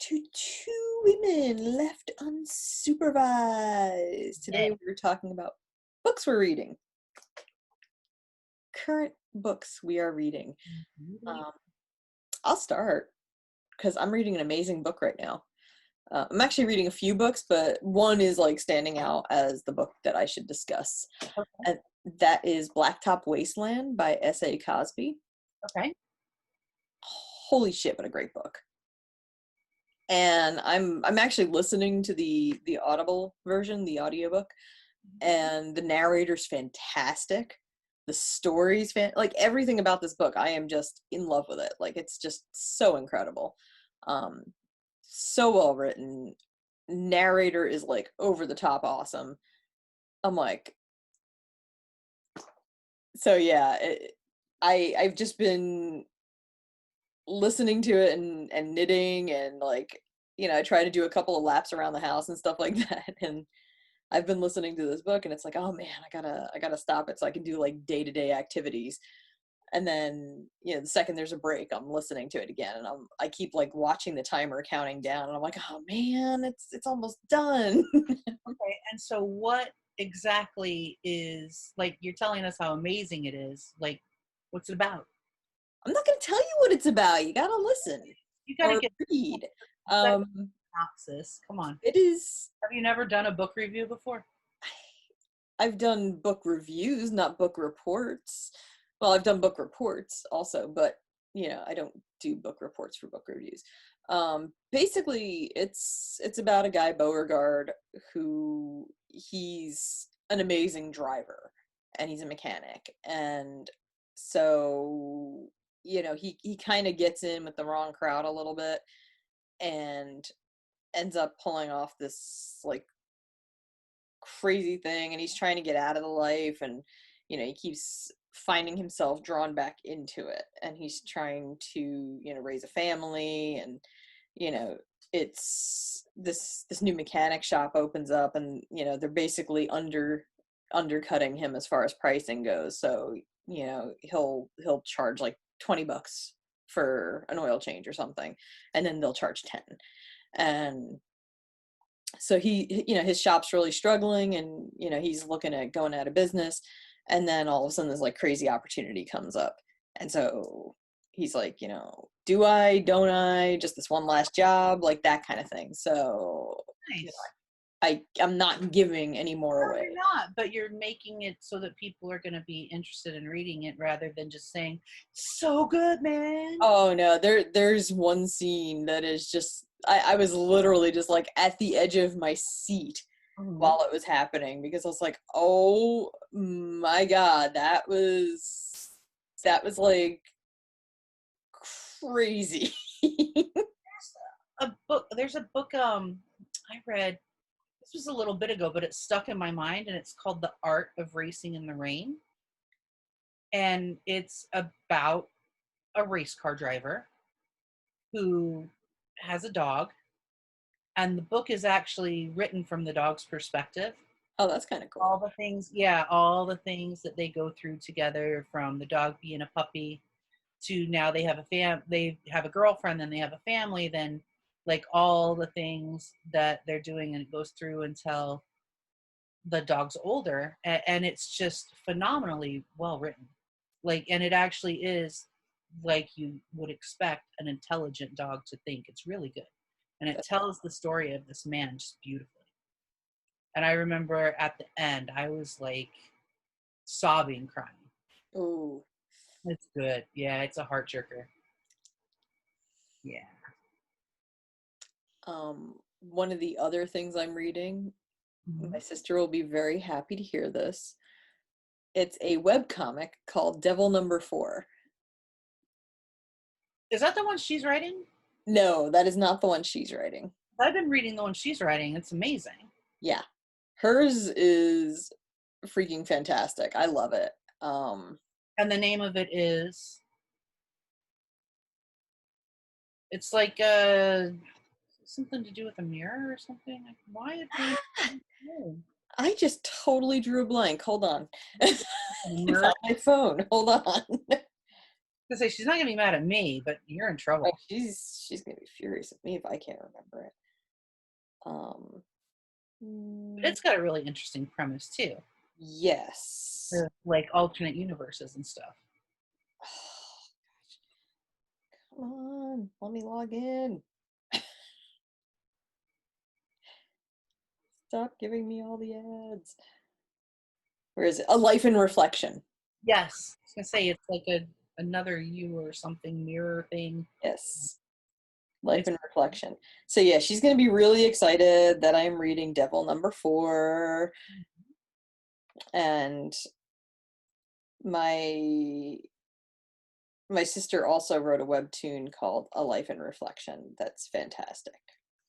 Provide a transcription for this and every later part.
to Two Women Left Unsupervised. Today we're talking about books we're reading. Current books we are reading. I'll start because I'm reading an amazing book right now. I'm actually reading a few books, but one is like standing out as the book that I should discuss. Okay. And that is Blacktop Wasteland by S.A. Cosby. Okay. Holy shit, what a great book. And I'm actually listening to the Audible version, the audiobook, and the narrator's fantastic. The story's like everything about this book, I am just in love with it. Like it's just so incredible. So well written. Narrator is like over the top awesome. I'm like, so yeah, I've just been listening to it and knitting and like, you know, I try to do a couple of laps around the house and stuff like that. And I've been listening to this book and it's like, oh man, I gotta stop it so I can do like day-to-day activities. And then, you know, the second there's a break, I'm listening to it again, and I keep like watching the timer counting down, and I'm like, oh man, it's almost done. Okay. And so what exactly is, like, you're telling us how amazing it is. Like, what's it about? I'm not gonna tell you what it's about. You gotta listen You got to or get read. that Um, synopsis. Come on. it is. Have you never done a book review before? I've done book reviews, not book reports. Well, I've done book reports also, but you know, I don't do book reports for book reviews. Basically, it's about a guy Beauregard who he's an amazing driver and he's a mechanic, and so you know he kind of gets in with the wrong crowd a little bit and ends up pulling off this like crazy thing, and he's trying to get out of the life, and you know he keeps finding himself drawn back into it, and he's trying to, you know, raise a family, and you know it's this new mechanic shop opens up, and you know they're basically undercutting him as far as pricing goes. So you know he'll charge like $20 for an oil change or something, and then they'll charge 10. And so he, you know, his shop's really struggling, and you know he's looking at going out of business, and then all of a sudden this like crazy opportunity comes up, and so he's like, you know, do I, don't I, just this one last job, like that kind of thing. So you know, Nice. I'm not giving any more No, away. you're not, but you're making it so that people are going to be interested in reading it rather than just saying, so good, man. Oh no, there's one scene that is just I was literally just like at the edge of my seat Mhm. while it was happening, because I was like, oh my god, that was like crazy. There's a book I read, this was a little bit ago, but it stuck in my mind, and it's called The Art of Racing in the Rain. And it's about a race car driver who has a dog, and the book is actually written from the dog's perspective. Oh, that's kind of cool. All the things that they go through together, from the dog being a puppy to now they have a girlfriend, then they have a family, then like all the things that they're doing, and it goes through until the dog's older, and it's just phenomenally well written. Like, and it actually is like you would expect an intelligent dog to think. It's really good, and it tells the story of this man just beautifully. And I remember at the end I was like sobbing, crying. Ooh. It's good. Yeah, it's a heart jerker. Yeah. One of the other things I'm reading, my Mhm. sister will be very happy to hear this. It's a webcomic called Devil Number 4. Is that the one she's writing? No, that is not the one she's writing. I've been reading the one she's writing. It's amazing. Yeah. Hers is freaking fantastic. I love it. And the name of it is, it's like something to do with a mirror or something. Like, why did they? I just totally drew a blank. Hold on. A It's mirror. on my phone. Hold on. To say she's not gonna be mad at me, but you're in Oh, trouble. she's gonna be furious at me if I can't remember it. Um, But mm, it's got a really interesting premise too, yes. with like alternate universes and stuff. Come on, let me log in. Stop giving me all the ads. Where is it? A Life in Reflection. Yes, I was gonna say it's like another you or something mirror thing. Yes. Life It's in Reflection. So yeah, she's gonna be really excited that I'm reading Devil Number 4. And my my sister also wrote a webtoon called A Life in Reflection that's fantastic.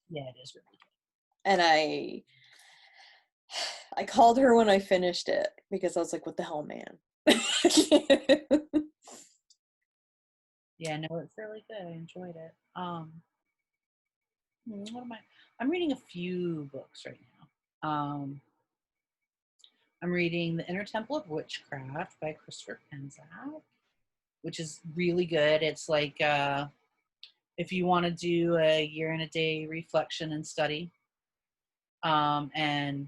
yeah, it is really And I called her when I finished it because I was like, what the hell, man? yeah, no, it's really good. I enjoyed it. What am I? I'm reading a few books right now. I'm reading The Inner Temple of Witchcraft by Christopher Penzak, which is really good. It's like if you want to do a year and a day reflection and study, and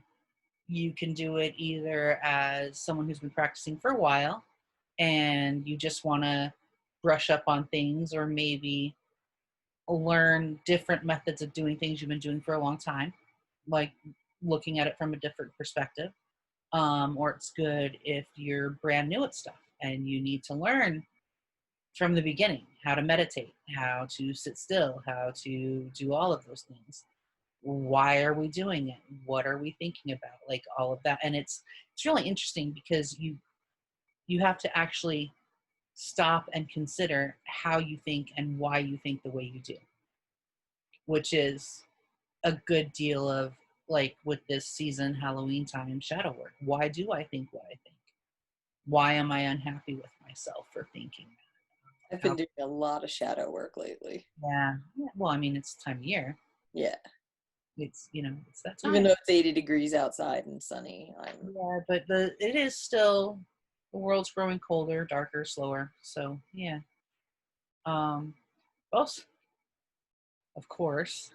you can do it either as someone who's been practicing for a while and you just want to brush up on things, or maybe learn different methods of doing things you've been doing for a long time, like looking at it from a different perspective. Or it's good if you're brand new at stuff and you need to learn from the beginning how to meditate, how to sit still, how to do all of those things. Why are we doing it? What are we thinking about? Like all of that. And it's really interesting because you have to actually stop and consider how you think and why you think the way you do, which is a good deal of like with this season Halloween time shadow work. Why do I think what I think? Why am I unhappy with myself for thinking I've that? been doing a lot of shadow work lately. Yeah. Well, I mean, it's time of year. Yeah. It's it's that Even time. though it's 80 degrees outside and sunny, I'm Yeah, but it is still the world's growing colder, darker, slower. So yeah. Um, also, of course,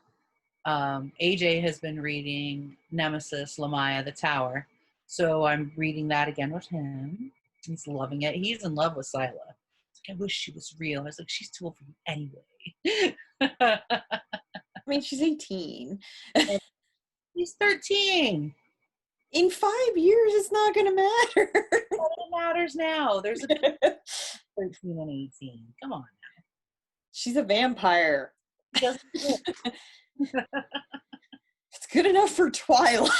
AJ has been reading Nemesis, Lamaya, the Tower. So I'm reading that again with him. He's loving it. He's in love with Scylla. It's like, I wish she was real. I was like, she's too old for you anyway. I mean, she's 18. He's 13. In 5 years, it's not gonna matter. What matters now? There's a 13 and 18. Come on. She's a vampire. He doesn't care. It's good enough for Twilight.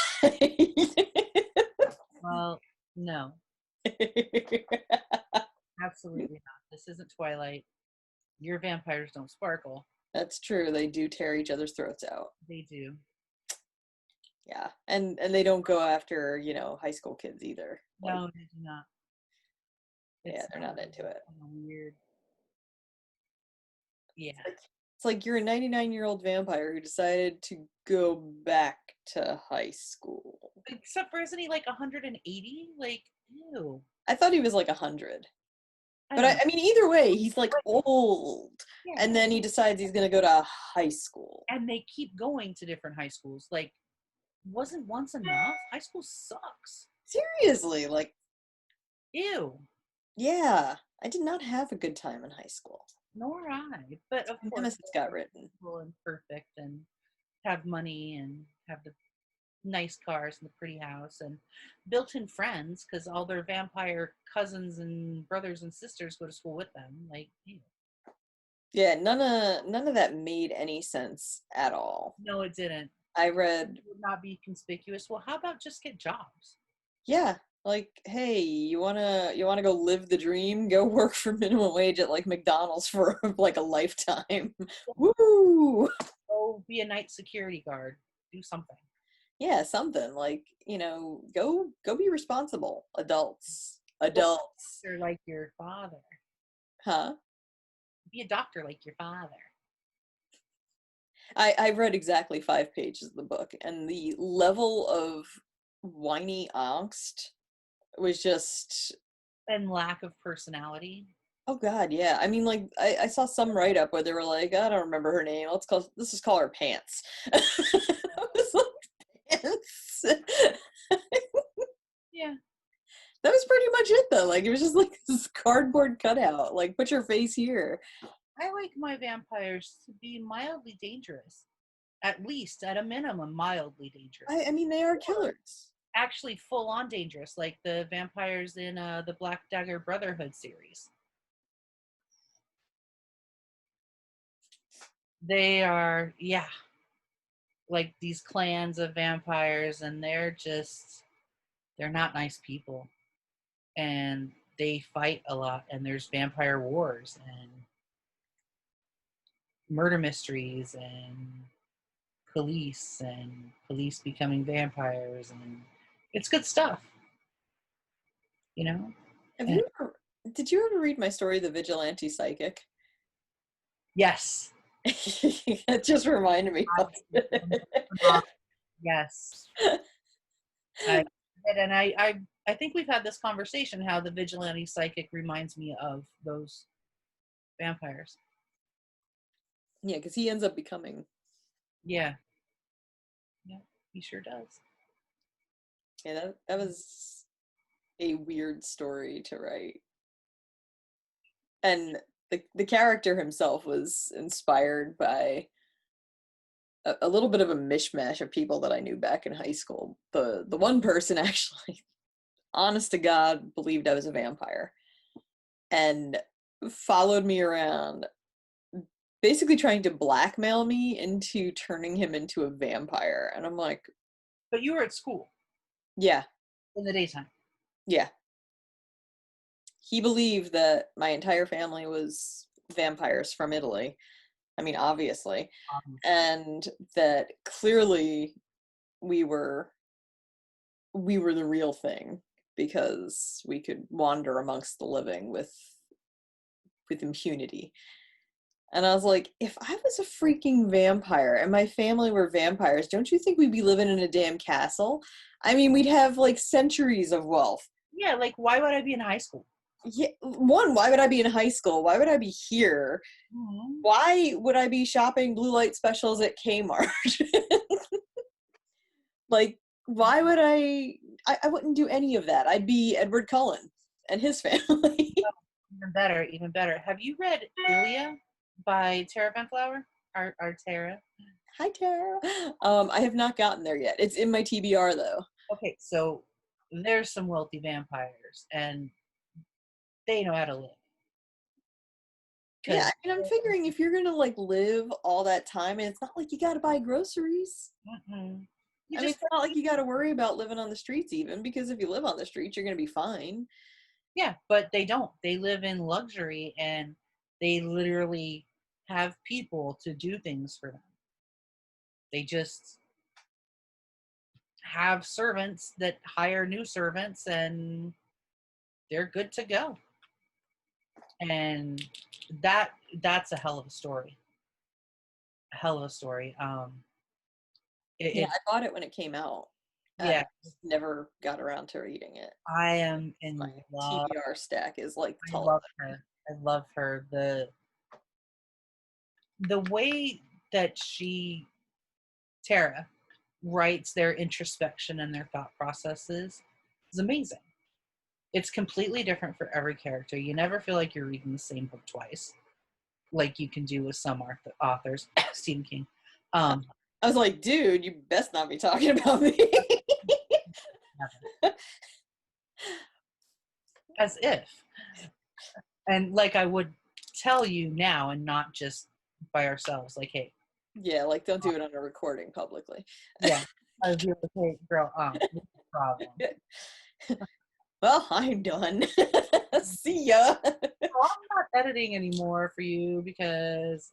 Well, no, absolutely not. This isn't Twilight. Your vampires don't sparkle. That's true. They do tear each other's throats out. They do. Yeah. And they don't go after, high school kids either. Like, No, they do not. yeah, It's they're not into it. weird. Yeah. It's like you're a 99-year-old vampire who decided to go back to high school. Except for, isn't he like 180? Like, ew. I thought he was like 100. I But don't know. I mean, either way, he's like old. Yeah. And then he decides he's going to go to high school. And they keep going to different high schools. Like, wasn't once enough? High school sucks. Seriously, like, Ew. yeah, I did not have a good time in high school. Nor I. But of course, Nemesis got written. people and perfect and have money and have the nice cars and the pretty house and built-in friends because all their vampire cousins and brothers and sisters go to school with them. Like, ew. Yeah, none of that made any sense at all. No, it didn't. I It read, would not be conspicuous. Well, how about just get jobs? yeah, like, hey, you wanna go live the dream? Go work for minimum wage at like McDonald's for like a lifetime. Woo! Go be a night security guard. Do something. Yeah, something like, go be responsible. Adults. Well, Adults. doctor like your father. Huh? Be a doctor like your father. I read exactly 5 pages of the book, and the level of whiny angst was just And lack of personality. Oh God, yeah. I mean, like I saw some write up where they were like, I don't remember her name. Let's just call her Pants. I was like, Pants. Yeah. That was pretty much it though. Like it was just like this cardboard cutout. Like put your face here. I like my vampires to be mildly dangerous. At least, at a minimum, mildly dangerous. I mean, they are Or killers. actually full on dangerous, like the vampires in the Black Dagger Brotherhood series. They are, yeah, like these clans of vampires, and they're not nice people. And they fight a lot, and there's vampire wars and murder mysteries and police becoming vampires, and it's good stuff, you know. Have And you ever? Did you ever read my story, The Vigilante Psychic? yes, It just reminded me of it. yes, I did, and I think we've had this conversation how the vigilante psychic reminds me of those vampires. Yeah, because he ends up becoming. Yeah, yeah, he sure does. Yeah, that was a weird story to write. And the character himself was inspired by a little bit of a mishmash of people that I knew back in high school. The one person actually, honest to God, believed I was a vampire and followed me around, basically trying to blackmail me into turning him into a vampire. And I'm like, But you were at school yeah, in the daytime. yeah. He believed that my entire family was vampires from Italy. I mean, obviously. Obviously. And that clearly we were we were the real thing because we could wander amongst the living with impunity. And I was like, if I was a freaking vampire and my family were vampires, don't you think we'd be living in a damn castle? I mean, we'd have like centuries of wealth. Yeah, like why would I be in high school? Yeah, one, why would I be in high school? Why would I be here? Mm-hmm. Why would I be shopping blue light specials at Kmart? Like, why would I wouldn't do any of that. I'd be Edward Cullen and his family. Even better, even better. Have you read Ilya by Tara Benflower? Our Tara. Hi, Tara. I have not gotten there yet. It's in my TBR though. Okay, so there's some wealthy vampires, and they know how to live. Yeah, Because I mean, I'm figuring if you're gonna like live all that time, and it's not like you gotta buy groceries. you I mean, just it's not like you gotta worry about living on the streets even, because if you live on the streets, you're gonna be fine. yeah, but they don't. They live in luxury, and they literally have people to do things for them. They just have servants that hire new servants, and they're good to go. And that's a hell of a story. A hell of a story. Yeah, It I bought it when it came out. Yeah, I just never got around to reading it. I am My in love. TBR stack is like I tall. love her. I love her. The way that Tara, writes their introspection and their thought processes is amazing. It's completely different for every character. You never feel like you're reading the same book twice, like you can do with some authors. Stephen King. Um, I was like, dude, you best not be talking about me. as if, and like I would tell you now, and not just by ourselves. Like, hey, Yeah, like don't do it on a recording publicly. yeah, I would be like, hey, girl, no problem. Well, I'm done. See ya. Oh, I'm not editing anymore for you because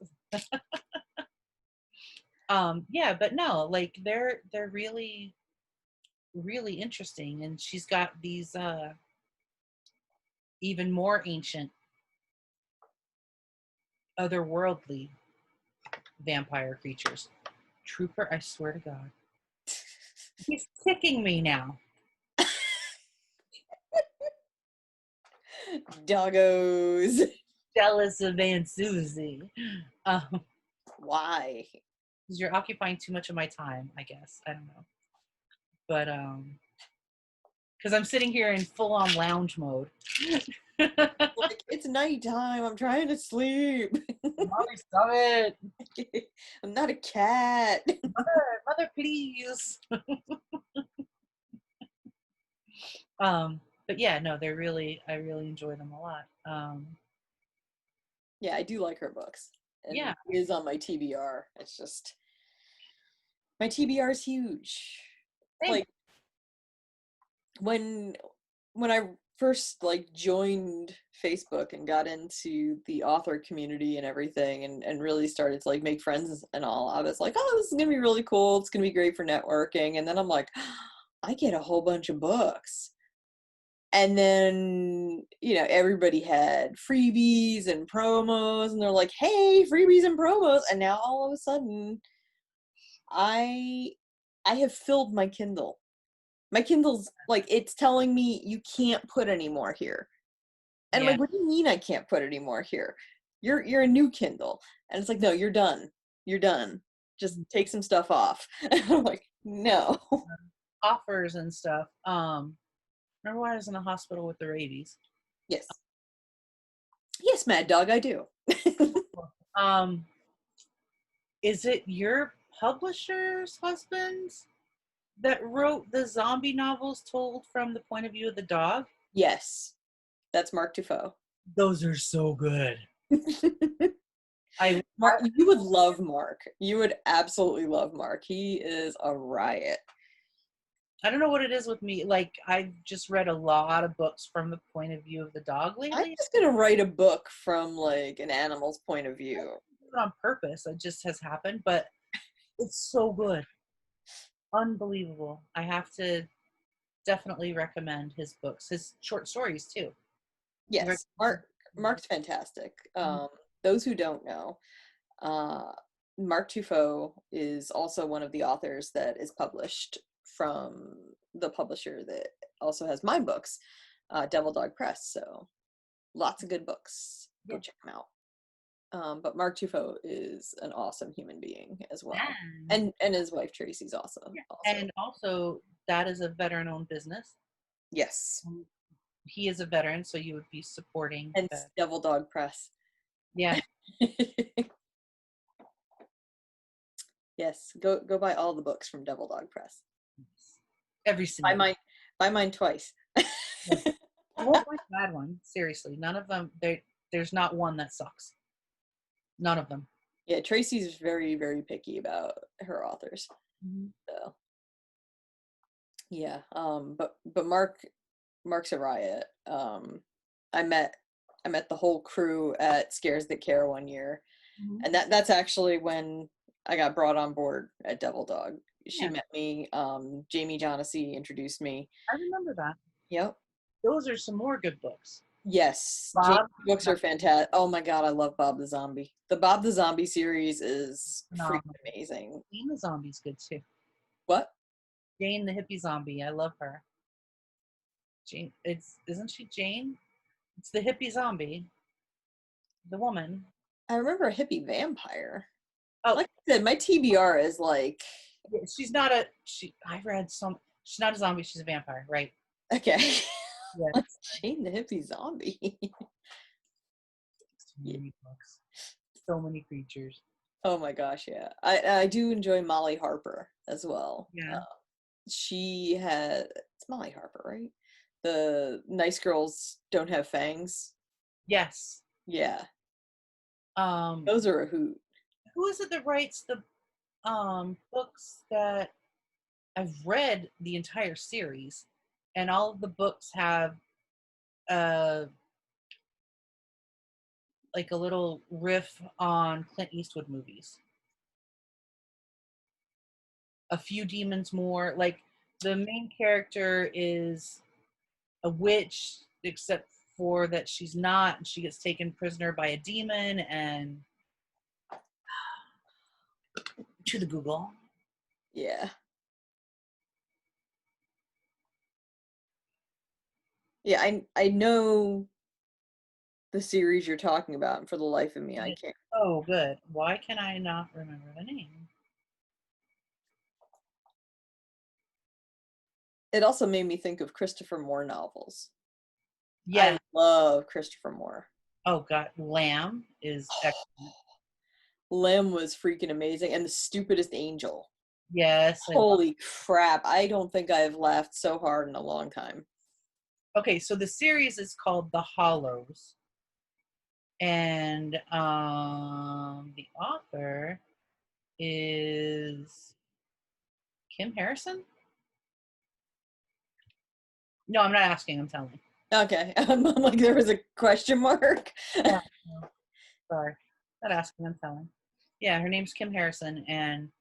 yeah, but no, like they're really really interesting, and she's got these even more ancient otherworldly vampire creatures. Trooper, I swear to God. He's kicking me now. Doggos. jealous of Aunt Susie. Um, Why? 'Cause you're occupying too much of my time, I guess. I don't know. But because I'm sitting here in full on lounge mode. Like, it's nighttime. I'm trying to sleep. Mommy, stop it. I'm not a cat. Mother, please. But yeah, no, I really enjoy them a lot. Yeah, I do like her books. And Yeah, it is on my TBR. It's just my TBR is huge. same. Like when I first like joined Facebook and got into the author community and everything and really started to like make friends and all, I was like, oh, this is gonna be really cool. It's gonna be great for networking. And then I'm like, I get a whole bunch of books. And then, everybody had freebies and promos, and they're like, hey, freebies and promos. And now all of a sudden, I I have filled my Kindle. My Kindle's like, it's telling me you can't put any more here. And I'm Yeah. like, what do you mean I can't put any more here? You're a new Kindle. And it's like, no, you're done. You're done. Just take some stuff off. And I'm like, no. Offers and stuff. Remember when I was in the hospital with the rabies? Yes. Yes, Mad Dog, I do. Um, is it your publisher's husband that wrote the zombie novels told from the point of view of the dog? Yes. That's Mark Tufo. Those are so good. I Mark, you would love Mark. You would absolutely love Mark. He is a riot. I don't know what it is with me. Like, I've just read a lot of books from the point of view of the dog I'm lately. just gonna write a book from like an animal's point of I view. didn't do it on purpose. It just has happened, but it's so good. Unbelievable. I have to definitely recommend his books, his short stories too. You Yes, recommend- Mark's fantastic. Mhm. Those who don't know, uh, Mark Tufo is also one of the authors that is published from the publisher that also has my books, Devil Dog Press. So lots of good books. Go Yeah. check them out. But Mark Tufo is an awesome human being as well, And, and his wife Tracy's awesome. yeah. Also, And also, that is a veteran-owned business. yes, He is a veteran, so you would be supporting. hence Devil Dog Press. Yeah. Yes, go buy all the books from Devil Dog Press. Every Buy single. mine, buy mine twice. You won't find a bad one. Seriously, none of them. There's not one that sucks. None of them. Yeah, Tracy's very, very picky about her authors. Mm-hmm. So yeah, but Mark's a riot. I met the whole crew at Scares That Care one year, Mm-hmm. and that's actually when I got brought on board at Devil Dog. She Yeah, met me. Jamie Jonassy introduced me. I remember that. Yep. Those are some more good books. Yes, Jamie's Bob, books are fantastic. Oh my god, I love Bob the Zombie. The Bob the Zombie series is freaking phenomenal. amazing. Jane the zombie's good too. What? Jane the hippie zombie. I love her. Jane. Isn't she Jane? It's the hippie zombie. The woman. I remember a hippie vampire. Oh, Like I said, my TBR is like, yeah, she's not a. I read some. She's not a zombie. She's a vampire, right? okay. Yeah. What's Jane the hippie zombie? So Yeah. many books. So many creatures. Oh my gosh, yeah. I do enjoy Molly Harper as well. Yeah. She had, it's Molly Harper, right? The Nice Girls Don't Have Fangs. Yes. Yeah, Um. those are a hoot. Who is it that writes the books that I've read the entire series, and all of the books have uh like a little riff on Clint Eastwood movies. A Few Demons More. Like, the main character is a witch, except for that she's not. She gets taken prisoner by a demon, and to the Google. Yeah. Yeah, I know the series you're talking about, and for the life of me, It I is can't. so good. Why can I not remember the name? It also made me think of Christopher Moore novels. I Yeah. love Christopher Moore. Oh God, Lamb is excellent. Lim was freaking amazing, and The Stupidest Angel. Yes, I love. Holy crap! I don't think I've laughed so hard in a long time. Okay, so the series is called The Hollows, and the author is Kim Harrison. No, I'm not asking. I'm telling. Okay, I'm like there was a question mark. Yeah, no, sorry, not asking. I'm telling. Yeah, her name's Kim Harrison, and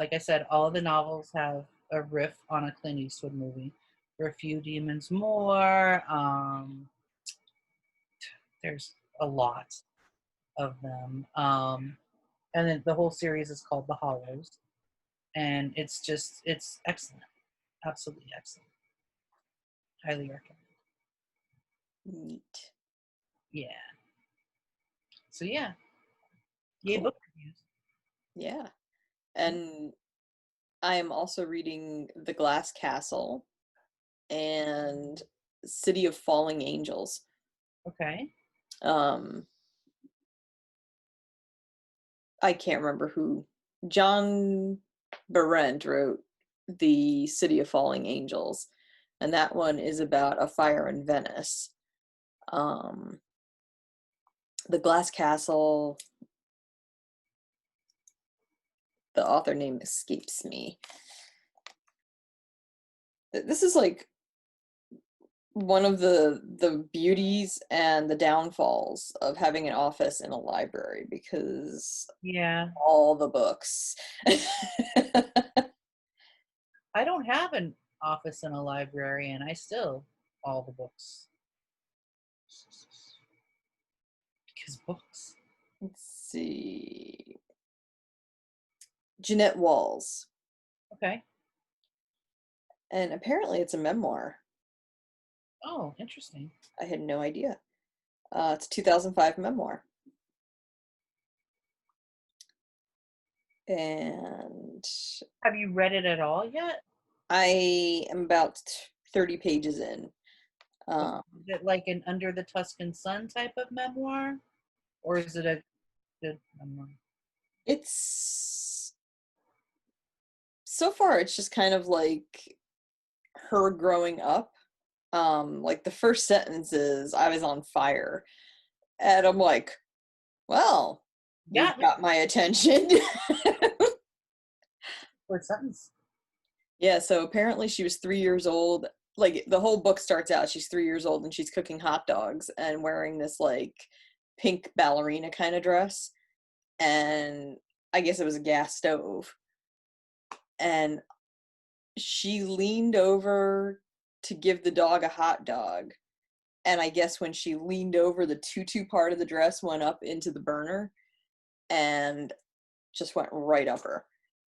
like I said, all of the novels have a riff on a Clint Eastwood movie. There are a few demons more. There's a lot of them. And then the whole series is called The Hollows, and it's excellent, absolutely excellent. Highly recommend. Neat. Yeah. So yeah, yay Cool. book reviews. Yeah, and I am also reading The Glass Castle and City of Falling Angels. Okay. Um, I can't remember who. John Berendt wrote The City of Falling Angels, and that one is about a fire in Venice. Um, the Glass Castle, the author name escapes me. This is like one of the beauties and the downfalls of having an office in a library because Yeah, all the books. I don't have an office in a library, and I still all the books because books. Let's see. Jeanette Walls. Okay. And apparently it's a memoir. Oh, interesting. I had no idea. It's a 2005 memoir. And Have you read it at all yet? I am about 30 pages in. Okay. Um, Is it like an Under the Tuscan Sun type of memoir, or is it a good memoir? it's so far it's just kind of like her growing up. Like the first sentence is I was on fire. And I'm like, well, you've Yeah, got my attention. for sentence. Yeah, so apparently she was 3 years old. Like the whole book starts out, she's 3 years old and she's cooking hot dogs and wearing this like pink ballerina kind of dress. And I guess it was a gas stove. And she leaned over to give the dog a hot dog. And I guess when she leaned over, the tutu part of the dress went up into the burner and just went right up her.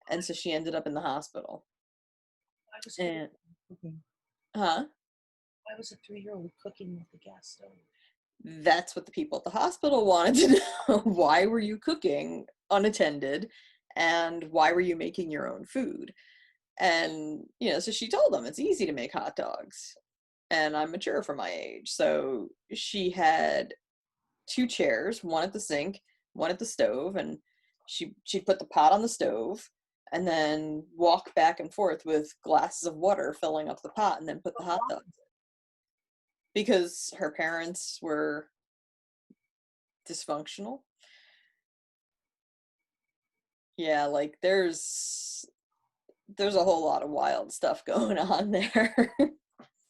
And so she ended up in the hospital. I was And, cooking. huh? I was a 3-year-old cooking with the gas stove. That's what the people at the hospital wanted to know. Why were you cooking unattended? And why were you making your own food? And, so she told them it's easy to make hot dogs. And I'm mature for my age. So she had two chairs, one at the sink, one at the stove, and she'd put the pot on the stove and then walk back and forth with glasses of water filling up the pot and then put the hot dogs in. Because her parents were dysfunctional. Yeah, like there's a whole lot of wild stuff going on there.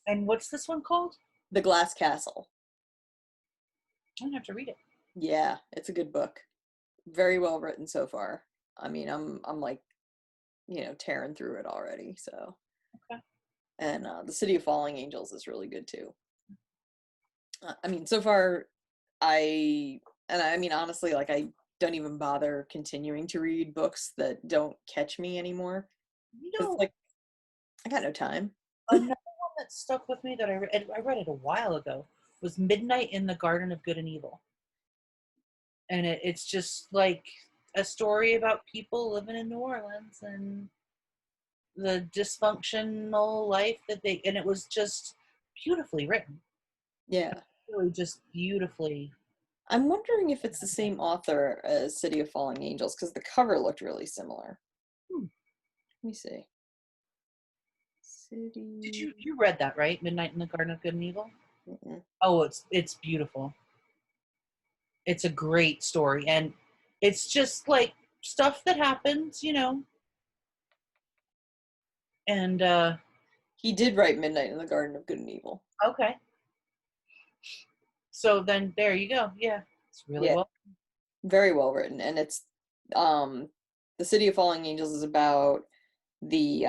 And what's this one called? The Glass Castle. I don't have to read it. Yeah, it's a good book. Very well written so far. I mean, I'm like, tearing through it already, so. Okay. And The City of Falling Angels is really good too. I mean, so far I mean honestly, like I don't even bother continuing to read books that don't catch me anymore. You Cuz know, like I got no time. another one that stuck with me that I read it a while ago was Midnight in the Garden of Good and Evil. And it's just like a story about people living in New Orleans and the dysfunctional life that they, and it was just beautifully written. Yeah. Really just beautifully. I'm wondering if it's the same author as City of Falling Angels, because the cover looked really similar. Hmm. Let me see. Did City. you read that, right? Midnight in the Garden of Good and Evil? Mm-mm. Oh, it's beautiful. It's a great story, and it's just like stuff that happens, and He did write Midnight in the Garden of Good and Evil. okay. So then there you go. Yeah. It's really Yeah, well. very well written. And it's um the City of Falling Angels is about the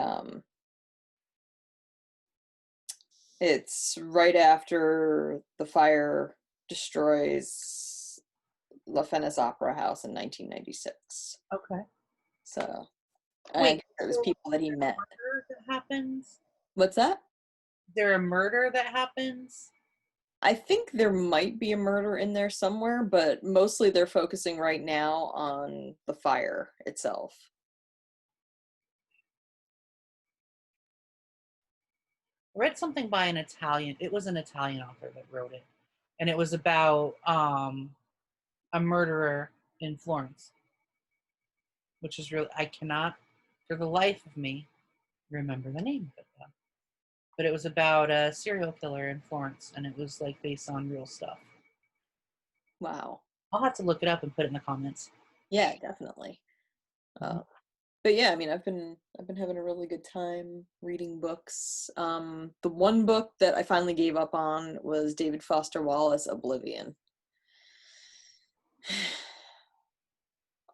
it's right after the fire destroys La Fenice Opera House in 1996. Okay. So, Wait, and it was so people that he is there a met. murder that happens? What's that? Is there a murder that happens? I think there might be a murder in there somewhere, but mostly they're focusing right now on the fire itself. I read something by an Italian. It was an Italian author that wrote it, and it was about a murderer in Florence, which is really, I cannot, for the life of me, remember the name of it though. But it was about a serial killer in Florence, and it was like based on real stuff. Wow. I'll have to look it up and put it in the comments. Yeah, definitely. Mm-hmm. But yeah, I mean, I've been having a really good time reading books. The one book that I finally gave up on was David Foster Wallace, Oblivion.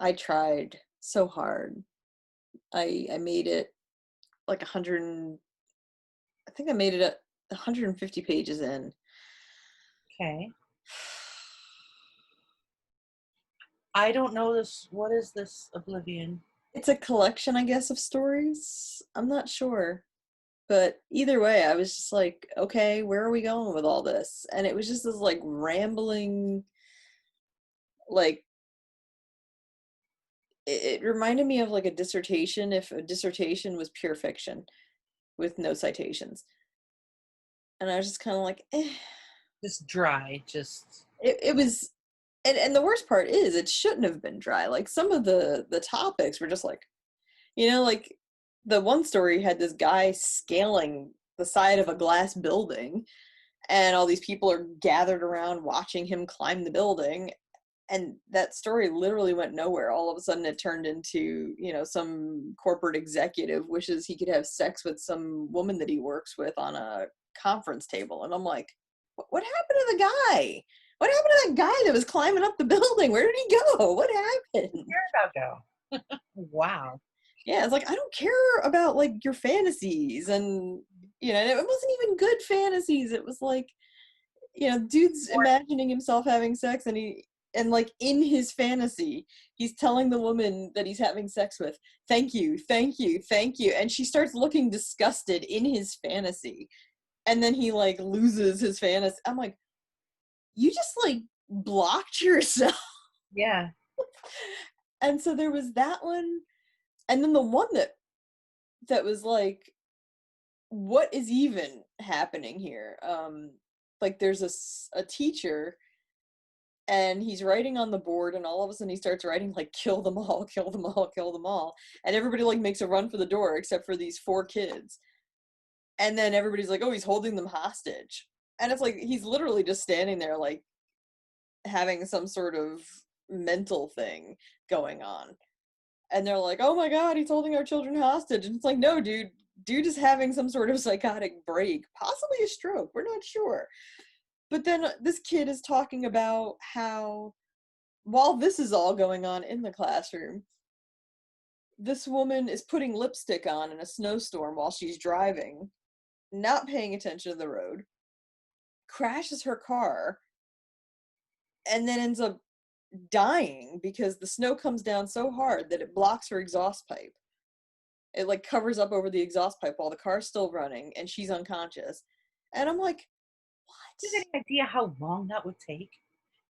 I tried so hard. I made it like 100. I think I made it at 150 pages in. Okay. I don't know this. What is this Oblivion? It's a collection, I guess, of stories. I'm not sure. But either way, I was just like, okay, where are we going with all this? And it was just this like rambling, like it reminded me of like a dissertation if a dissertation was pure fiction with no citations. And I was just kind of like, eh. Just dry. Just It was, and the worst part is it shouldn't have been dry. Like some of the topics were just like, like the one story had this guy scaling the side of a glass building, and all these people are gathered around watching him climb the building, and that story literally went nowhere. All of a sudden it turned into some corporate executive wishes he could have sex with some woman that he works with on a conference table, and I'm like, what happened to the guy? What happened to that guy that was climbing up the building? Where did he go? What happened? where about go? Wow. Yeah, it's like I don't care about like your fantasies, and it wasn't even good fantasies. It was like dude's imagining himself having sex, and like in his fantasy he's telling the woman that he's having sex with, thank you, thank you, thank you, and she starts looking disgusted in his fantasy, and then he like loses his fantasy. I'm like, you just like blocked yourself. Yeah. And so there was that one, and then the one that was like, what is even happening here? Like there's a teacher, and he's writing on the board, and all of a sudden he starts writing like, kill them all, kill them all, kill them all, and everybody like makes a run for the door except for these four kids, and then everybody's like, oh, he's holding them hostage, and it's like he's literally just standing there like having some sort of mental thing going on, and they're like, oh my god, he's holding our children hostage, and it's like, no, dude is having some sort of psychotic break, possibly a stroke, we're not sure. But then this kid is talking about how, while this is all going on in the classroom, this woman is putting lipstick on in a snowstorm while she's driving, not paying attention to the road, crashes her car, and then ends up dying because the snow comes down so hard that it blocks her exhaust pipe. It like covers up over the exhaust pipe while the car's still running and she's unconscious. And I'm like, Do you have any idea how long that would take?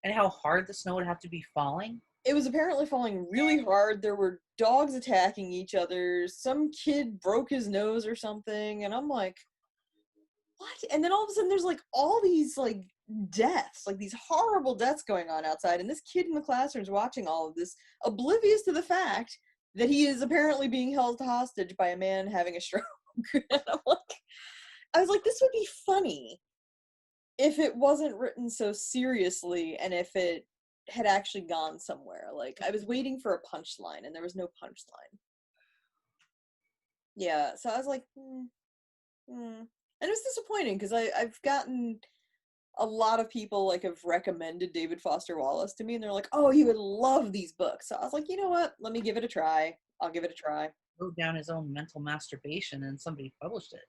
And how hard the snow would have to be falling? It was apparently falling really hard. There were dogs attacking each other. Some kid broke his nose or something, and I'm like, what? And then all of a sudden there's like all these like deaths, like these horrible deaths going on outside, and this kid in the classroom's watching all of this, oblivious to the fact that he is apparently being held hostage by a man having a stroke. And I'm like, I was like, this would be funny if it wasn't written so seriously and if it had actually gone somewhere. Like, I was waiting for a punchline and there was no punchline. Yeah, so I was like, and it was disappointing because I've gotten a lot of people like have recommended David Foster Wallace to me, and they're like, "Oh, you would love these books." So I was like, you know what? Let me give it a try. I'll give it a try. Wrote down his own mental masturbation and somebody published it.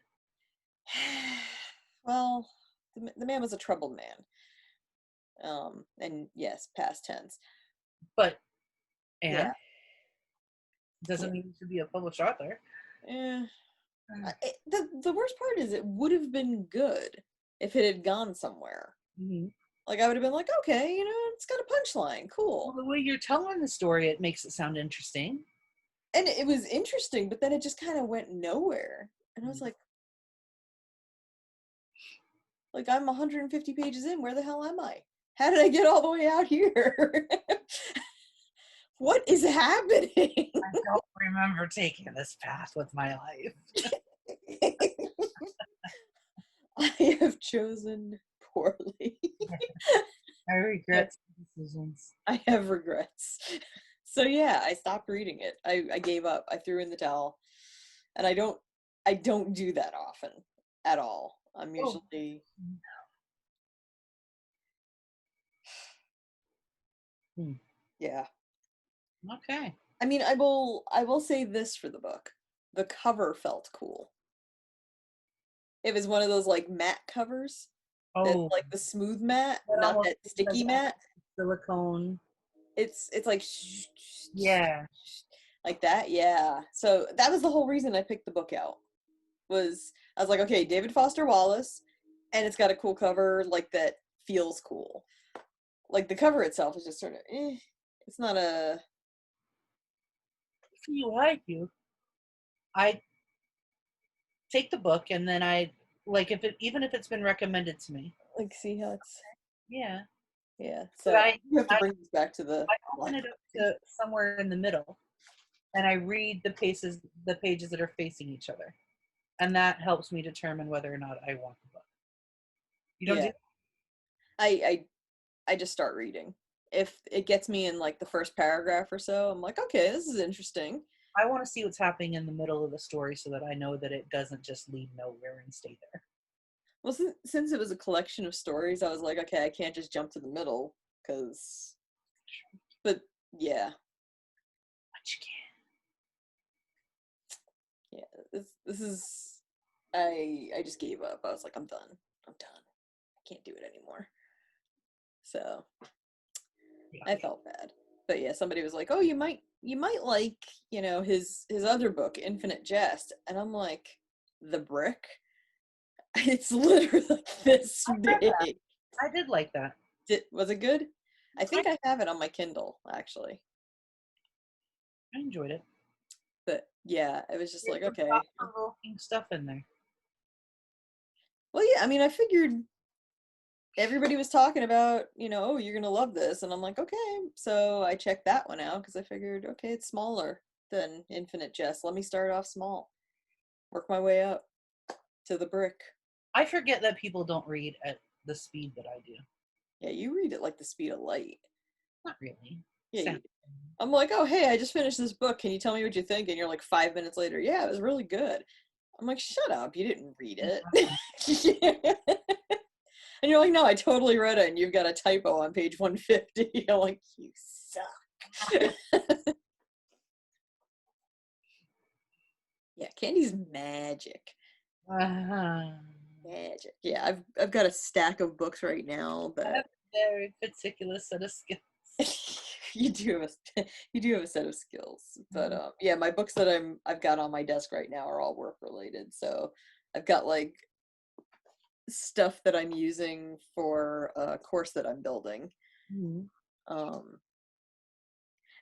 Well, the man was a troubled man. And yes, past tense. But, Yeah, and doesn't yeah. mean to be a published author. Eh. The worst part is it would have been good if it had gone somewhere. Mm-hmm. Like, I would have been like, okay, it's got a punchline, Well, cool. the way you're telling the story, it makes it sound interesting. And it was interesting, but then it just kind of went nowhere. And I was like I'm 150 pages in. Where the hell am I? How did I get all the way out here? What is happening? I don't remember taking this path with my life. I have chosen poorly. I regret decisions. I have regrets. So yeah, I stopped reading it. I gave up. I threw in the towel. And I don't do that often at all. I'm Oh. usually yeah. Okay. I mean, I will say this for the book. The cover felt cool. It was one of those like matte covers. That's Oh, like the smooth matte, that not almost that like sticky matte. silicone. It's like Yeah. like that. Yeah. So that was the whole reason I picked the book out. Was I was like, okay, David Foster Wallace, and it's got a cool cover like that feels cool. Like the cover itself is just sort of it's not a If you like you, I take the book and then I like if it even if it's been recommended to me. like see how it's Yeah. yeah. But So I you have to I, bring this back to the I open it up to somewhere in the middle and I read the pages that are facing each other. And that helps me determine whether or not I want the book. You don't yeah. do I just start reading. If it gets me in like the first paragraph or so, I'm like, okay, this is interesting. I want to see what's happening in the middle of the story so that I know that it doesn't just lead nowhere and stay there. Well, since it was a collection of stories, I was like, okay, I can't just jump to the middle because. But yeah, But you yeah. This is. I just gave up. I was like, I'm done. I'm done. I can't do it anymore. So can. I felt bad. But yeah, somebody was like, "Oh, you might like, his other book, Infinite Jest." And I'm like, "The Brick?" It's literally like this big. I did like that. Was it good? I I, think I have it on my Kindle, actually. I enjoyed it. But yeah, it was just There's like, some okay. thought-provoking stuff in there. Well, yeah, I mean, I figured everybody was talking about, oh, you're gonna love this, and I'm like, okay. So I checked that one out because I figured, okay, it's smaller than Infinite Jest. Let me start off small, work my way up to the Brick. I forget that people don't read at the speed that I do. Yeah, you read it like the speed of light. Not really. Yeah, Sound. I'm like, oh, hey, I just finished this book. Can you tell me what you think? And you're like 5 minutes later, yeah, it was really good. I'm like, shut up, you didn't read it. And you're like, no, I totally read it, and you've got a typo on page 150. I'm like, you suck. Yeah, Candy's magic. Uh-huh. Magic. Yeah, I've got a stack of books right now I that have a very particular set of skills. you do have a set of skills. But yeah, my books that I've got on my desk right now are all work related. So I've got like stuff that I'm using for a course that I'm building. Mhm. Um,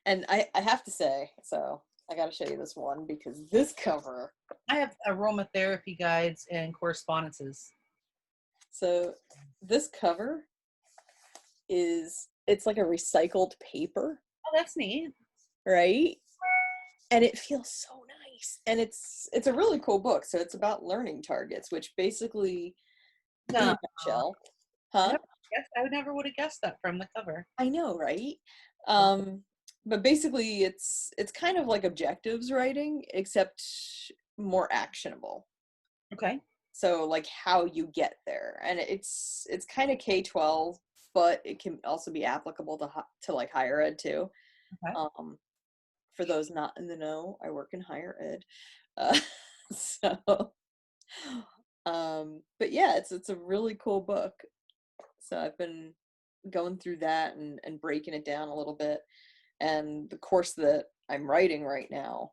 and I have to say, so I got to show you this one because this cover. I have aromatherapy guides and correspondences. So this cover it's like a recycled paper, Oh, that's neat. right? And it feels so nice. And it's a really cool book. So it's about learning targets, which basically, in No, a nutshell, I huh? never I never would have guessed that from the cover. I know, right? Um, but basically it's kind of like objectives writing, except more actionable. Okay. So like how you get there. And it's kind of K-12, but it can also be applicable to like higher ed too. Okay. Um, for those not in the know, I work in higher ed. Uh, so but yeah, it's a really cool book. So I've been going through that and breaking it down a little bit. And the course that I'm writing right now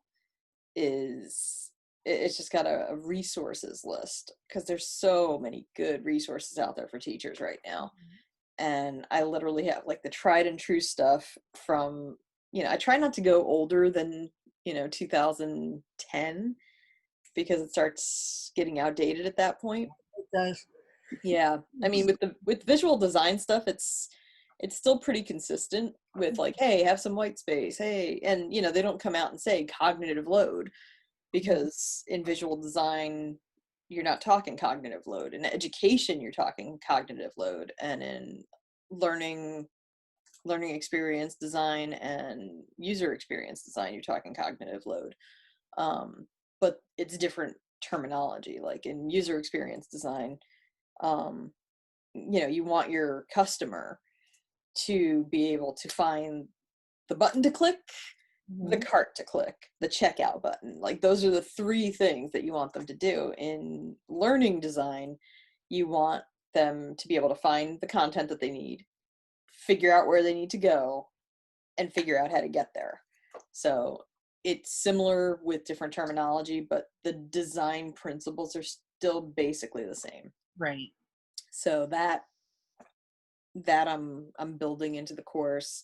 is it's just got a resources list because there's so many good resources out there for teachers right now. And I literally have like the tried and true stuff from, I try not to go older than, 2010 because it starts getting outdated at that point. It does. Yeah. I mean, with visual design stuff, it's still pretty consistent with like, hey, have some white space, hey, and they don't come out and say cognitive load because in visual design you're not talking cognitive load. In education you're talking cognitive load, and in learning experience design and user experience design you're talking cognitive load. But it's different terminology. Like in user experience design, um, you want your customer to be able to find the button to click, the Mhm. cart to click, the checkout button. Like those are the three things that you want them to do. In learning design, you want them to be able to find the content that they need, figure out where they need to go, and figure out how to get there. So it's similar with different terminology, but the design principles are still basically the same. Right. So that I'm building into the course.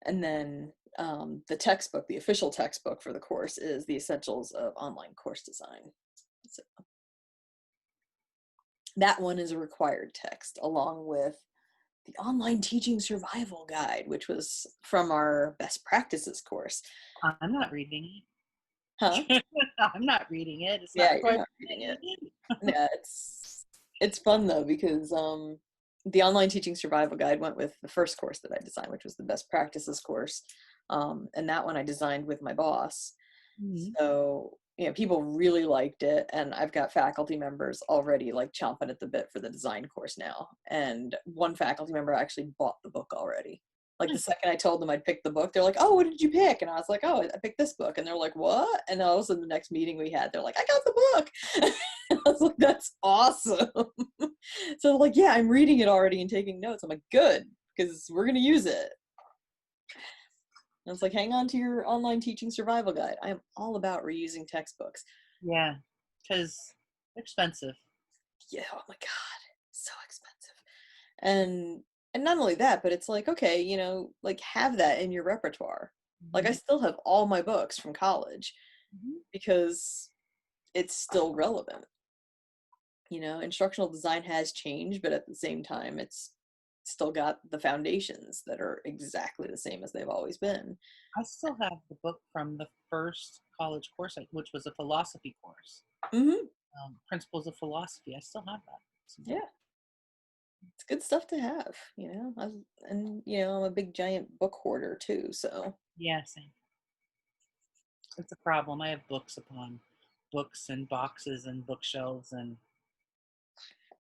And then the textbook, the official textbook for the course, is The Essentials of Online Course Design. So that one is a required text, along with the Online Teaching Survival Guide, which was from our Best Practices course. I'm not reading Huh? it. I'm not reading it. It's not Yeah, you're required. not reading it. Yeah, it's fun though because the Online Teaching Survival Guide went with the first course that I designed, which was the Best Practices course, and that one I designed with my boss. Mhm. So people really liked it, and I've got faculty members already like chomping at the bit for the design course now. And one faculty member actually bought the book already. Like the second I told them I'd picked the book, they're like, "Oh, what did you pick?" And I was like, "Oh, I picked this book." And they're like, "What?" And all of a sudden, the next meeting we had, they're like, "I got the book." I was like, "That's awesome." So like, yeah, I'm reading it already and taking notes. I'm like, "Good," because we're gonna use it. And it's like, hang on to your online teaching survival guide. I am all about reusing textbooks. Yeah, because they're expensive. Yeah, oh my god, so expensive. And not only that, but it's like, okay, like have that in your repertoire. Like I Mhm. still have all my books from college Mhm. because it's still relevant. Instructional design has changed, but at the same time, it's still got the foundations that are exactly the same as they've always been. I still have the book from the first college course, which was a philosophy course. Hmm. Principles of Philosophy. I still have that. Somewhere. Yeah, it's good stuff to have. And I'm a big giant book hoarder too, so Yeah, same. It's a problem. I have books upon books and boxes and bookshelves and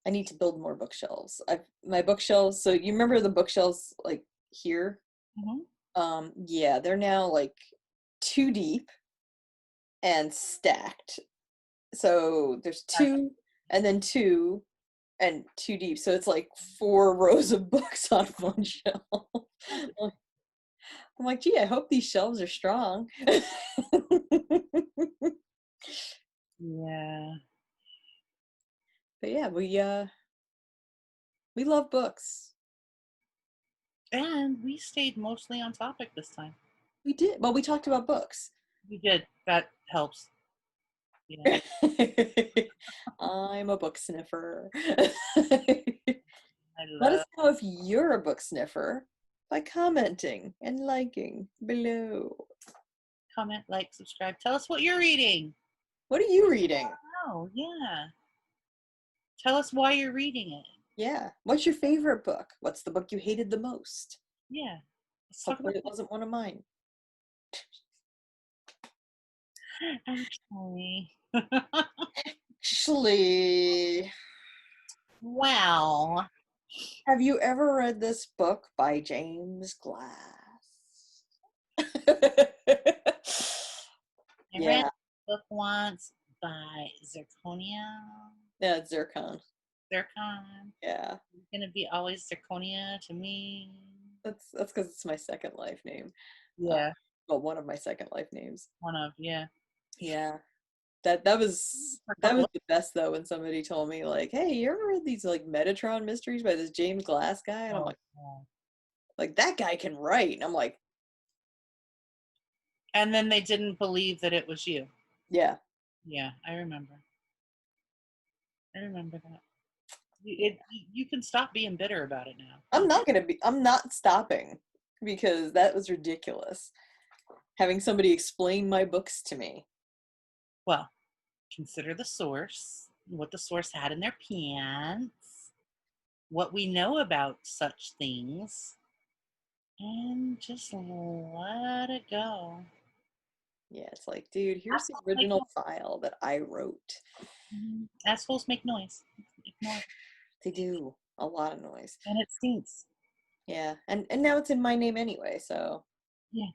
I need to build more bookshelves. My bookshelves. So you remember the bookshelves like here? Mhm. Yeah, they're now like too deep and stacked. So there's two and then two and too deep. So it's like 4 rows of books on one shelf. I'm like, gee, I hope these shelves are strong. Yeah. But yeah, we love books. And we stayed mostly on topic this time. We did. Well, we talked about books. We did. That helps. Yeah. I'm a book sniffer. I Let us love. know if you're a book sniffer by commenting and liking below. Comment, like, subscribe. Tell us what you're reading. What are you reading? Oh, yeah. Tell us why you're reading it. Yeah. What's your favorite book? What's the book you hated the most? Yeah. Let's talk about Hopefully it wasn't one of mine. actually. Actually, Wow. have you ever read this book by James Glass? I read Yeah. a book once by Zirconia. Yeah, it's Zircon. Zircon. Yeah. It's gonna be always Zirconia to me. That's because it's my second life name. Uh, Yeah. well, one of my second life names. One of, yeah. Yeah. That was the best though when somebody told me like, "Hey, you ever read these like Metatron mysteries by this James Glass guy?" And I'm Oh, yeah. like that guy can write. And I'm like, And then they didn't believe that it was you. yeah. Yeah, I remember. I remember that. You can stop being bitter about it now. I'm not stopping because that was ridiculous. Having somebody explain my books to me. Well, consider the source, what the source had in their pants, what we know about such things, and just let it go. Yeah, it's like, dude, here's the Assholes make original noise. file that I wrote. Assholes make noise. Ignore it. They do a lot of noise. And it stinks. Yeah, and now it's in my name anyway, so. Yeah.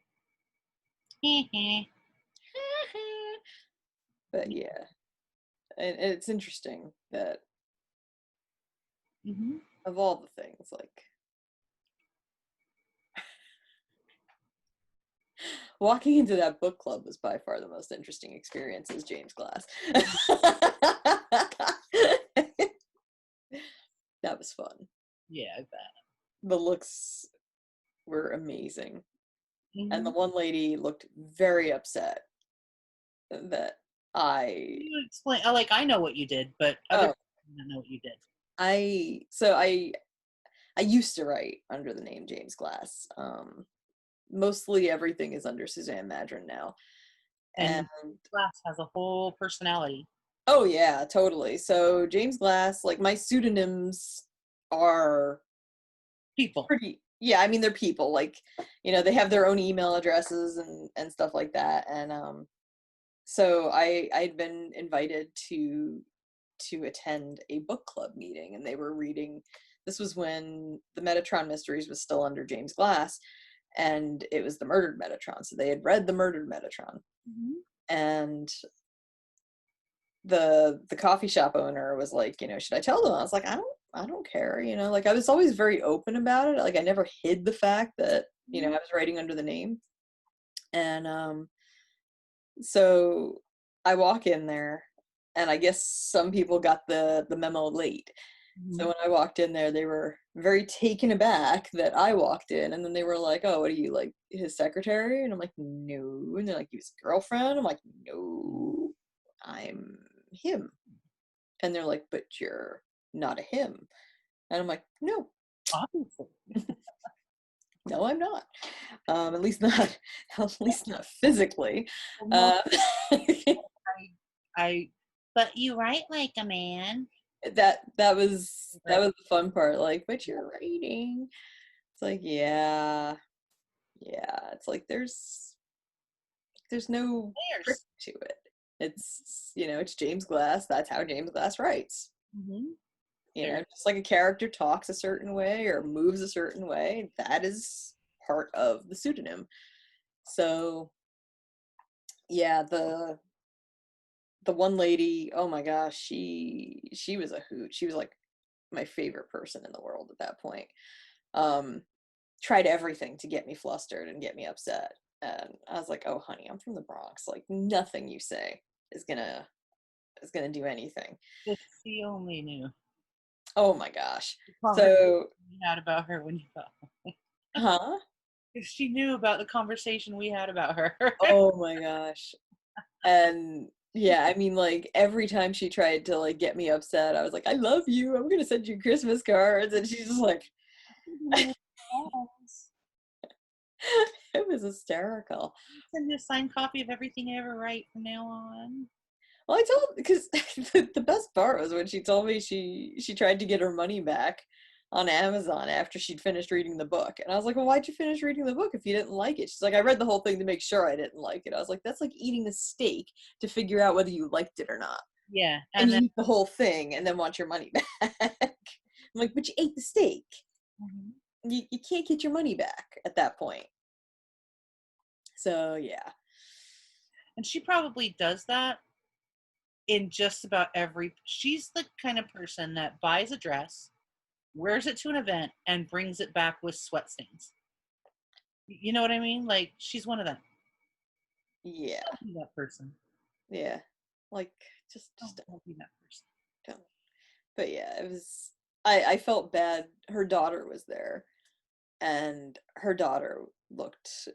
But yeah, and it's interesting that Mm-hmm. of all the things, like walking into that book club was by far the most interesting experience as James Glass. That was fun. Yeah, I bet. The looks were amazing. And Mm-hmm. the one lady looked very upset that I You explain. Like I know what you did, but other oh people don't know what you did. I so I used to write under the name James Glass. Mostly everything is under Suzanne Madron now. And And Glass has a whole personality. oh yeah, totally. So James Glass, like my pseudonyms are People. pretty yeah, I mean they're people. Like, they have their own email addresses and stuff like that. And so I'd been invited to attend a book club meeting, and they were reading. This was when the Metatron Mysteries was still under James Glass, and it was the Murdered Metatron. So they had read the Murdered Metatron, Mm-hmm. and the coffee shop owner was like, should I tell them? I was like, I don't care. Like I was always very open about it. Like I never hid the fact that I was writing under the name, and so I walk in there, and I guess some people got the memo late. So Mm-hmm. when I walked in there, they were very taken aback that I walked in, and then they were like, "Oh, what are you, like his secretary?" And I'm like, "No." And they're like, "You his girlfriend?" I'm like, "No, I'm him." And they're like, "But you're not a him." And I'm like, "No, Obviously. no, I'm not. At least not, at least not physically." Well, most Uh, I but you write like a man. that was the fun part. Like, but you're writing. It's like, yeah, yeah. It's like there's no trick Layers. to it. It's James Glass. That's how James Glass writes. Mm-hmm. There. Just like a character talks a certain way or moves a certain way, that is part of the pseudonym. So yeah, the one lady, oh my gosh, she was a hoot. She was like my favorite person in the world at that point. Um, Tried everything to get me flustered and get me upset. And I was like, oh honey, I'm from the Bronx. Like nothing you say is gonna is going to do anything. If she only knew Oh my gosh. the conversation So, we had about her when you got home. huh? If she knew about the conversation we had about her. Oh my gosh. And yeah, I mean, like every time she tried to like get me upset, I was like, I love you. I'm going to send you Christmas cards. And she's just like, it was hysterical. Send you a signed copy of everything I ever write from now on. Well, I told because the best part was when she told me she tried to get her money back on Amazon after she'd finished reading the book. And I was like, well, why'd you finish reading the book if you didn't like it? She's like, I read the whole thing to make sure I didn't like it. I was like, that's like eating a steak to figure out whether you liked it or not. Yeah, And and you then eat the whole thing and then want your money back. I'm like, but you ate the steak. mhm. You can't get your money back at that point. So yeah. And she probably does that in just about every. She's the kind of person that buys a dress, wears it to an event, and brings it back with sweat stains. You know what I mean? Like she's one of them. Yeah. Don't be that person. Yeah. Like just Don't be that person. don't. But yeah, it was I felt bad. Her daughter was there and her daughter looked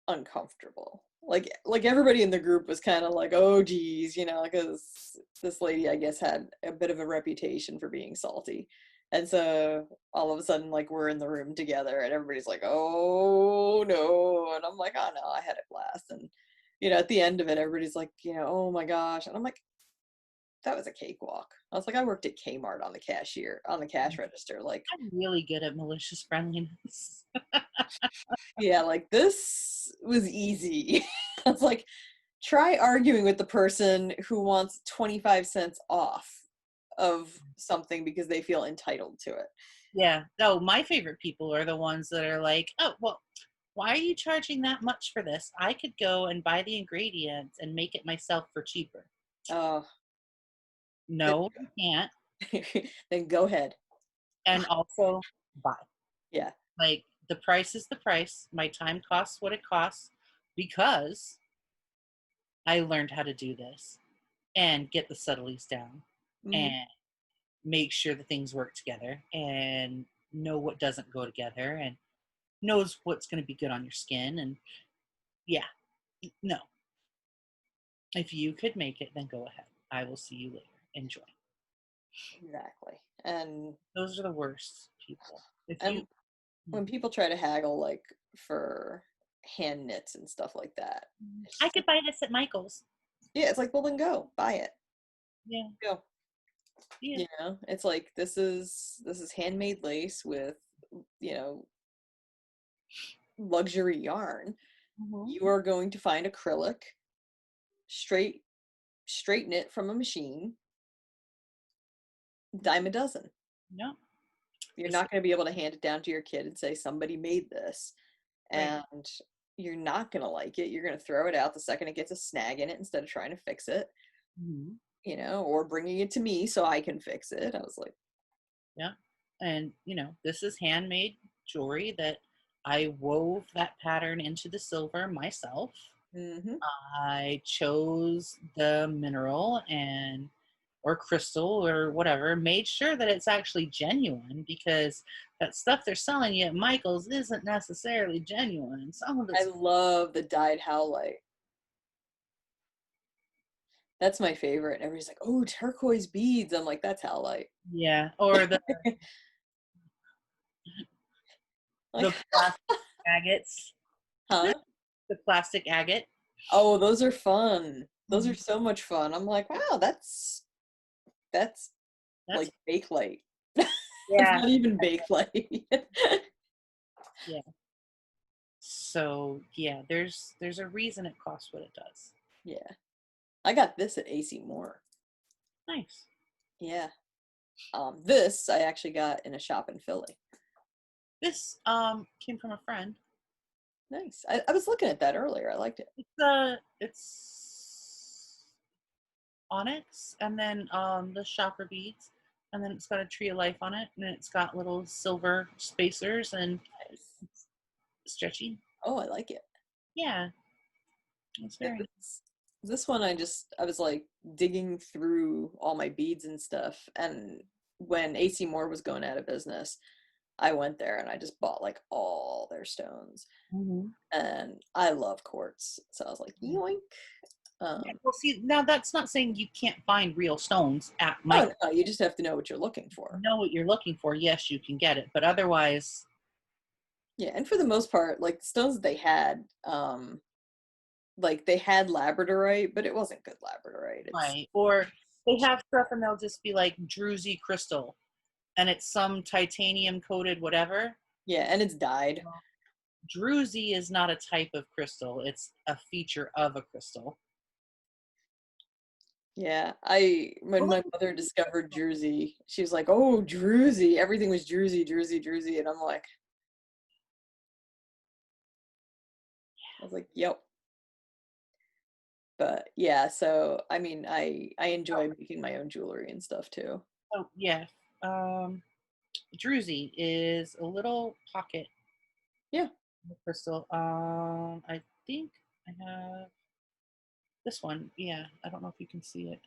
uncomfortable. Like everybody in the group was kind of like, "Oh geez," because this lady I guess had a bit of a reputation for being salty. And so all of a sudden like we're in the room together and everybody's like, "Oh no." And I'm like, "Oh no, I had a blast." And at the end of it everybody's like, "Oh my gosh." And I'm like, that was a cakewalk. I was like, I worked at Kmart on the cash register. Like, I'm really good at malicious friendliness. yeah, like this was easy. I was like, try arguing with the person who wants 25 cents off of something because they feel entitled to it. Yeah. Oh, my favorite people are the ones that are like, oh, well, why are you charging that much for this? I could go and buy the ingredients and make it myself for cheaper. Oh, No, you can't. then go ahead. And also buy. Yeah, Like the price is the price. My time costs what it costs because I learned how to do this and get the subtleties down hmm and make sure the things work together and know what doesn't go together and knows what's going to be good on your skin. And yeah, no. If you could make it, then go ahead. I will see you later. Enjoy. exactly. And Those are the worst people. If you, and when people try to haggle like for hand knits and stuff like that, it's I just could like, buy this at Michael's. yeah, it's like, well, then go buy it. Yeah, Go. yeah. It's like this is handmade lace with you know luxury yarn. Mm-hmm. You are going to find acrylic straight straight knit from a machine, dime a dozen. No, You're this not going to be able to hand it down to your kid and say somebody made this, right. and you're not going to like it. You're going to throw it out the second it gets a snag in it instead of trying to fix it, Mm-hmm. or bringing it to me so I can fix it. I was like, Yeah. And, this is handmade jewelry that I wove that pattern into the silver myself. mm-hmm. I chose the mineral and or crystal or whatever, made sure that it's actually genuine because that stuff they're selling you at Michael's isn't necessarily genuine. Some of I it's love the dyed howlite. That's my favorite. And everybody's like, "Oh, turquoise beads." I'm like, "That's howlite." yeah, or Like, the plastic agates, huh? the plastic agate. Oh, those are fun. Those are Mhm. so much fun. I'm like, wow, that's That's like Bakelite. That's yeah, not even Bakelite. yeah. So yeah, there's a reason it costs what it does. Yeah. I got this at AC Moore. Nice. Yeah. This I actually got in a shop in Philly. This came from a friend. Nice. I was looking at that earlier. I liked it. It's onyx and then the chakra beads and then it's got a tree of life on it and it's got little silver spacers and Nice. it's stretchy. Oh, I like it. Yeah, it's very It nice. was, This one I was like digging through all my beads and stuff, and when AC Moore was going out of business, I went there and I just bought like all their stones. Mm-hmm. And I love quartz. So I was like, yoink. Yeah, Um, well, see, now that's not saying you can't find real stones at oh Michael. no, you just have to know what you're looking for. Know what you're looking for. Yes, you can get it, but otherwise, Yeah, and for the most part, like the stones that they had, like they had labradorite, but it wasn't good labradorite. It's right? Or they have stuff and they'll just be like druzy crystal, and it's some titanium coated whatever. yeah, and it's dyed. Druzy is not a type of crystal; it's a feature of a crystal. Yeah, I when my mother discovered Jersey, she was like, "Oh, Druzy!" Everything was Druzy, Druzy, Druzy, and I'm like, I was like, "Yep." But yeah, so I mean, I enjoy making my own jewelry and stuff too. Oh yeah, um, druzy is a little pocket Yeah. crystal. I think I have this one. Yeah, I don't know if you can see it.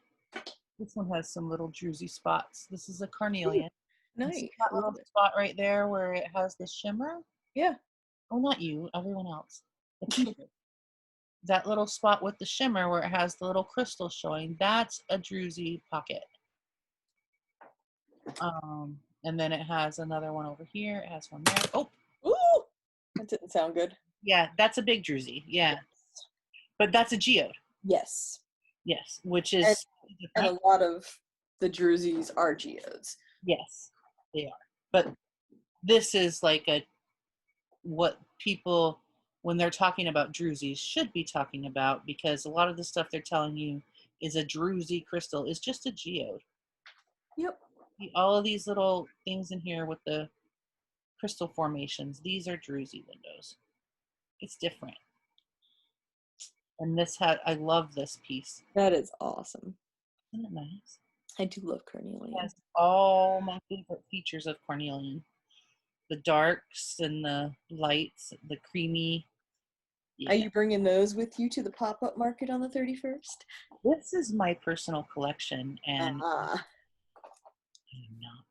This one has some little druzy spots. This is a Ooh, carnelian. You see nice. that Love little it. spot right there where it has the shimmer? Yeah. Oh, not you, everyone else. The people. That little spot with the shimmer where it has the little crystal showing, that's a druzy pocket. And then it has another one over here. It has one there. Oh, Ooh, that didn't sound good. yeah, that's a big druzy. Yeah, but that's a geode. Yes. Yes, which And is and different. a lot of the Jerseys are geodes. Yes, they are. But this is like a what people when they're talking about druzes should be talking about, because a lot of the stuff they're telling you is a druzy crystal is just a geode. Yep. All of these little things in here with the crystal formations, these are druzy windows. It's different. And this had I love this piece. That is awesome. Isn't it nice? I do love It carnelian. has all my favorite features of carnelian. The darks and the lights, the creamy. Are Yeah. you bringing those with you to the pop-up market on the 31st? This is my personal collection, and Ah, I'm not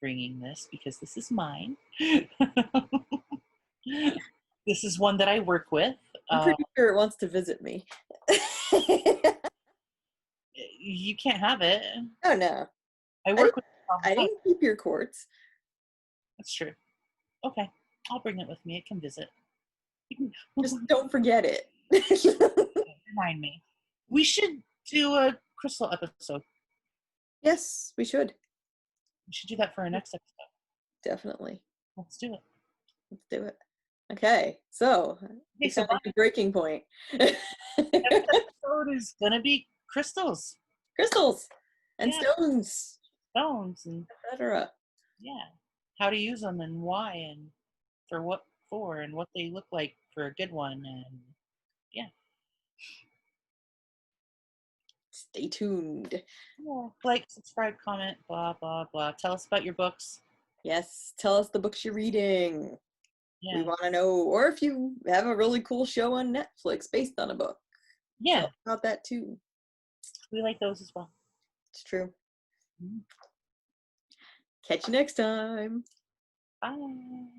bringing this because this is mine. This is one that I work with. I'm Uh, pretty sure it wants to visit me. you can't have it. Oh no, I I work didn't. with it all the I time. didn't keep your quartz. That's true. Okay, I'll bring it with me. It can visit. Just don't forget it. Remind me. We should do a crystal episode. Yes, we should We should do that for our next episode. definitely. Let's do it. Let's do it. Okay, so Okay, we so found a breaking point. next episode is gonna be crystals. Crystals and Yeah, stones, stones and etc. yeah, how to use them and why and for what for and what they look like for a good one and yeah. Stay tuned. Yeah. Like, subscribe, comment, blah blah blah. Tell us about your books. Yes, tell us the books you're reading. We Yeah. want to know, or if you have a really cool show on Netflix based on a book, tell Yeah, us about that too. we like those as well. It's true. Mhm. Catch you next time. Bye.